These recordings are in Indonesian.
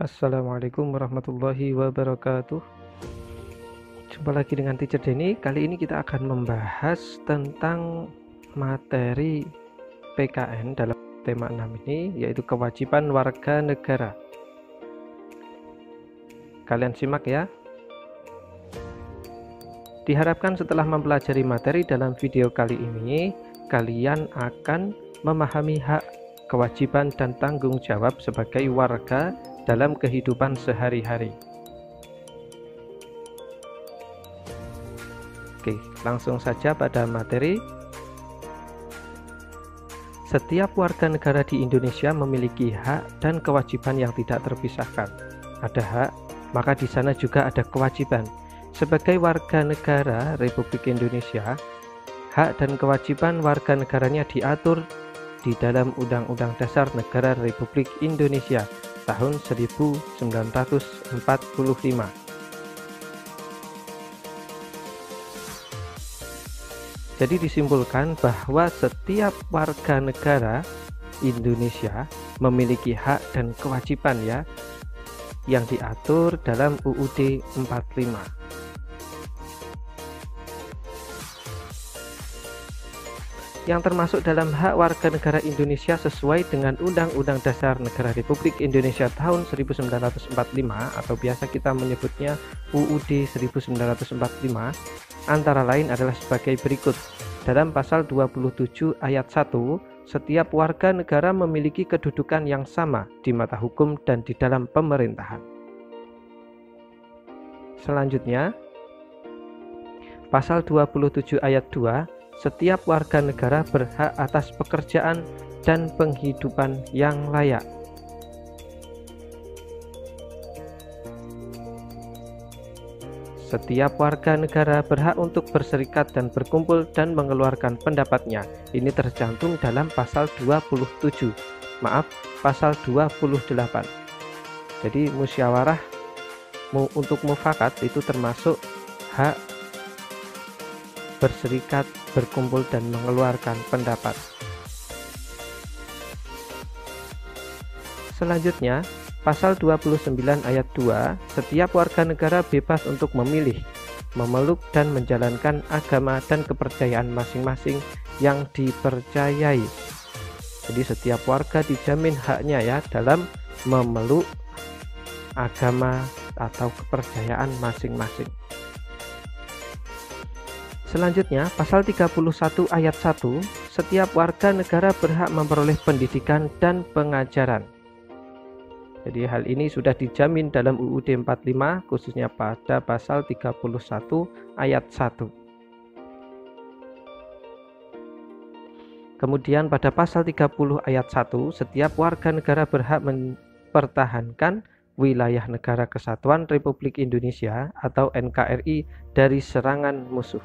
Assalamualaikum warahmatullahi wabarakatuh. Jumpa lagi dengan Teacher Denny. Kali ini kita akan membahas tentang materi PKN dalam tema 6 ini, yaitu kewajiban warga negara. Kalian simak ya. Diharapkan setelah mempelajari materi dalam video kali ini, kalian akan memahami hak, kewajiban, dan tanggung jawab sebagai warga dalam kehidupan sehari-hari. Oke, langsung saja pada materi. Setiap warga negara di Indonesia memiliki hak dan kewajiban yang tidak terpisahkan. Ada hak, maka di sana juga ada kewajiban. Sebagai warga negara Republik Indonesia, hak dan kewajiban warga negaranya diatur di dalam Undang-Undang Dasar Negara Republik Indonesia tahun 1945. Jadi disimpulkan bahwa setiap warga negara Indonesia memiliki hak dan kewajiban ya, yang diatur dalam UUD 45. Yang termasuk dalam hak warga negara Indonesia sesuai dengan Undang-Undang Dasar Negara Republik Indonesia tahun 1945 atau biasa kita menyebutnya UUD 1945, antara lain adalah sebagai berikut. Dalam pasal 27 ayat 1, setiap warga negara memiliki kedudukan yang sama di mata hukum dan di dalam pemerintahan. Selanjutnya, pasal 27 ayat 2, setiap warga negara berhak atas pekerjaan dan penghidupan yang layak. Setiap warga negara berhak untuk berserikat dan berkumpul dan mengeluarkan pendapatnya. Ini tercantum dalam pasal 27. Pasal 28. Jadi musyawarah untuk mufakat itu termasuk hak berserikat, berkumpul, dan mengeluarkan pendapat. Selanjutnya, pasal 29 ayat 2, setiap warga negara bebas untuk memilih, memeluk, dan menjalankan agama dan kepercayaan masing-masing yang dipercayai. Jadi setiap warga dijamin haknya ya dalam memeluk agama atau kepercayaan masing-masing. Selanjutnya, pasal 31 ayat 1, setiap warga negara berhak memperoleh pendidikan dan pengajaran. Jadi hal ini sudah dijamin dalam UUD 45, khususnya pada pasal 31 ayat 1. Kemudian pada pasal 30 ayat 1, setiap warga negara berhak mempertahankan wilayah negara kesatuan Republik Indonesia atau NKRI dari serangan musuh.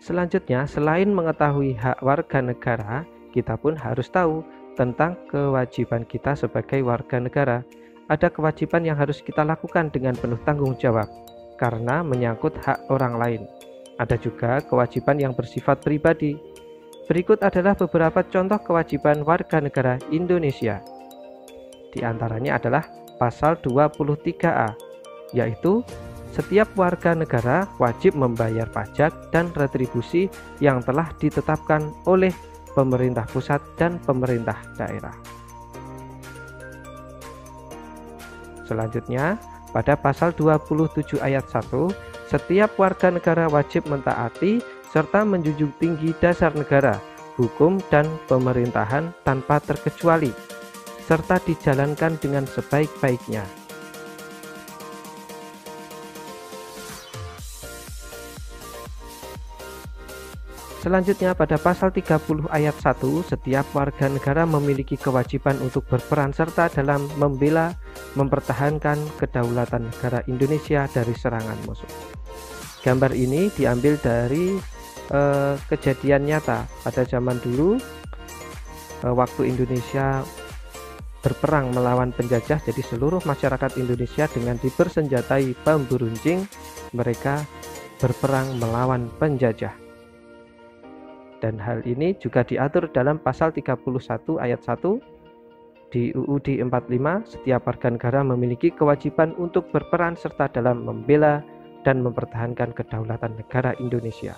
Selanjutnya, selain mengetahui hak warga negara, kita pun harus tahu tentang kewajiban kita sebagai warga negara. Ada kewajiban yang harus kita lakukan dengan penuh tanggung jawab, karena menyangkut hak orang lain. Ada juga kewajiban yang bersifat pribadi. Berikut adalah beberapa contoh kewajiban warga negara Indonesia. Di antaranya adalah pasal 23A, yaitu setiap warga negara wajib membayar pajak dan retribusi yang telah ditetapkan oleh pemerintah pusat dan pemerintah daerah. Selanjutnya, pada pasal 27 ayat 1, setiap warga negara wajib mentaati serta menjunjung tinggi dasar negara, hukum, dan pemerintahan tanpa terkecuali, serta dijalankan dengan sebaik-baiknya. Selanjutnya, pada pasal 30 ayat 1, setiap warga negara memiliki kewajiban untuk berperan serta dalam membela, mempertahankan kedaulatan negara Indonesia dari serangan musuh. Gambar ini diambil dari kejadian nyata pada zaman dulu, waktu Indonesia berperang melawan penjajah. Jadi seluruh masyarakat Indonesia dengan dipersenjatai bambu runcing, mereka berperang melawan penjajah. Dan hal ini juga diatur dalam pasal 31 ayat 1 di UUD 45. Setiap warga negara memiliki kewajiban untuk berperan serta dalam membela dan mempertahankan kedaulatan negara Indonesia.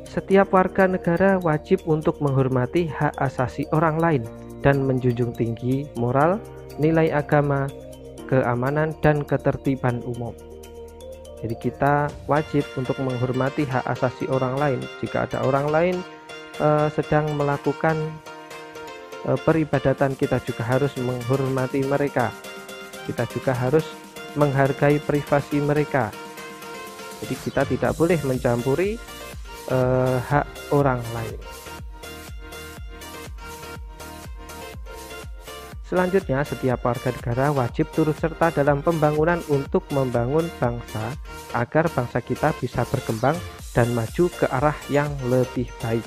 Setiap warga negara wajib untuk menghormati hak asasi orang lain dan menjunjung tinggi moral, nilai agama, keamanan, dan ketertiban umum. Jadi kita wajib untuk menghormati hak asasi orang lain. Jika ada orang lain sedang melakukan peribadatan, kita juga harus menghormati mereka. Kita juga harus menghargai privasi mereka. Jadi kita tidak boleh mencampuri hak orang lain. Selanjutnya, setiap warga negara wajib turut serta dalam pembangunan untuk membangun bangsa agar bangsa kita bisa berkembang dan maju ke arah yang lebih baik.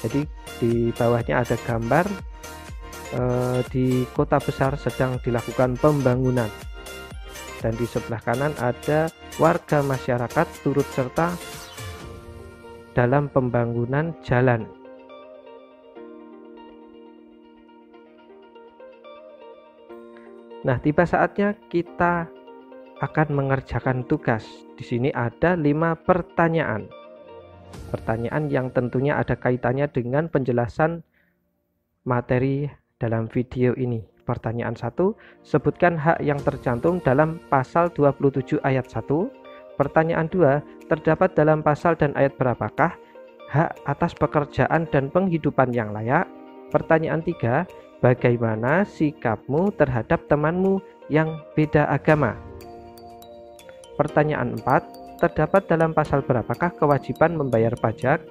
Jadi di bawahnya ada gambar di kota besar sedang dilakukan pembangunan, dan di sebelah kanan ada warga masyarakat turut serta dalam pembangunan jalan. Nah, tiba saatnya kita akan mengerjakan tugas. Di sini ada 5 pertanyaan. Pertanyaan yang tentunya ada kaitannya dengan penjelasan materi dalam video ini. Pertanyaan 1, sebutkan hak yang tercantum dalam pasal 27 ayat 1. Pertanyaan 2, terdapat dalam pasal dan ayat berapakah hak atas pekerjaan dan penghidupan yang layak? Pertanyaan 3, bagaimana sikapmu terhadap temanmu yang beda agama? Pertanyaan 4, terdapat dalam pasal berapakah kewajiban membayar pajak?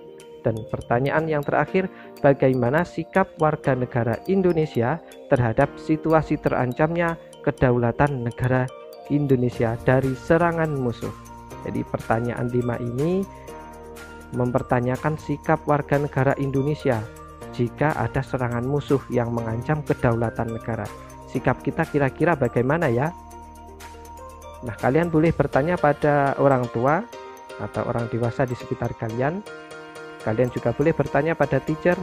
Dan pertanyaan yang terakhir, bagaimana sikap warga negara Indonesia terhadap situasi terancamnya kedaulatan negara Indonesia dari serangan musuh? Jadi pertanyaan 5 ini mempertanyakan sikap warga negara Indonesia jika ada serangan musuh yang mengancam kedaulatan negara. Sikap kita kira-kira bagaimana ya? Nah, kalian boleh bertanya pada orang tua atau orang dewasa di sekitar kalian. Kalian juga boleh bertanya pada teacher.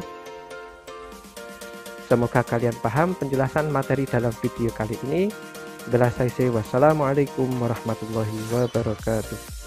Semoga kalian paham penjelasan materi dalam video kali ini. Wassalamualaikum warahmatullahi wabarakatuh.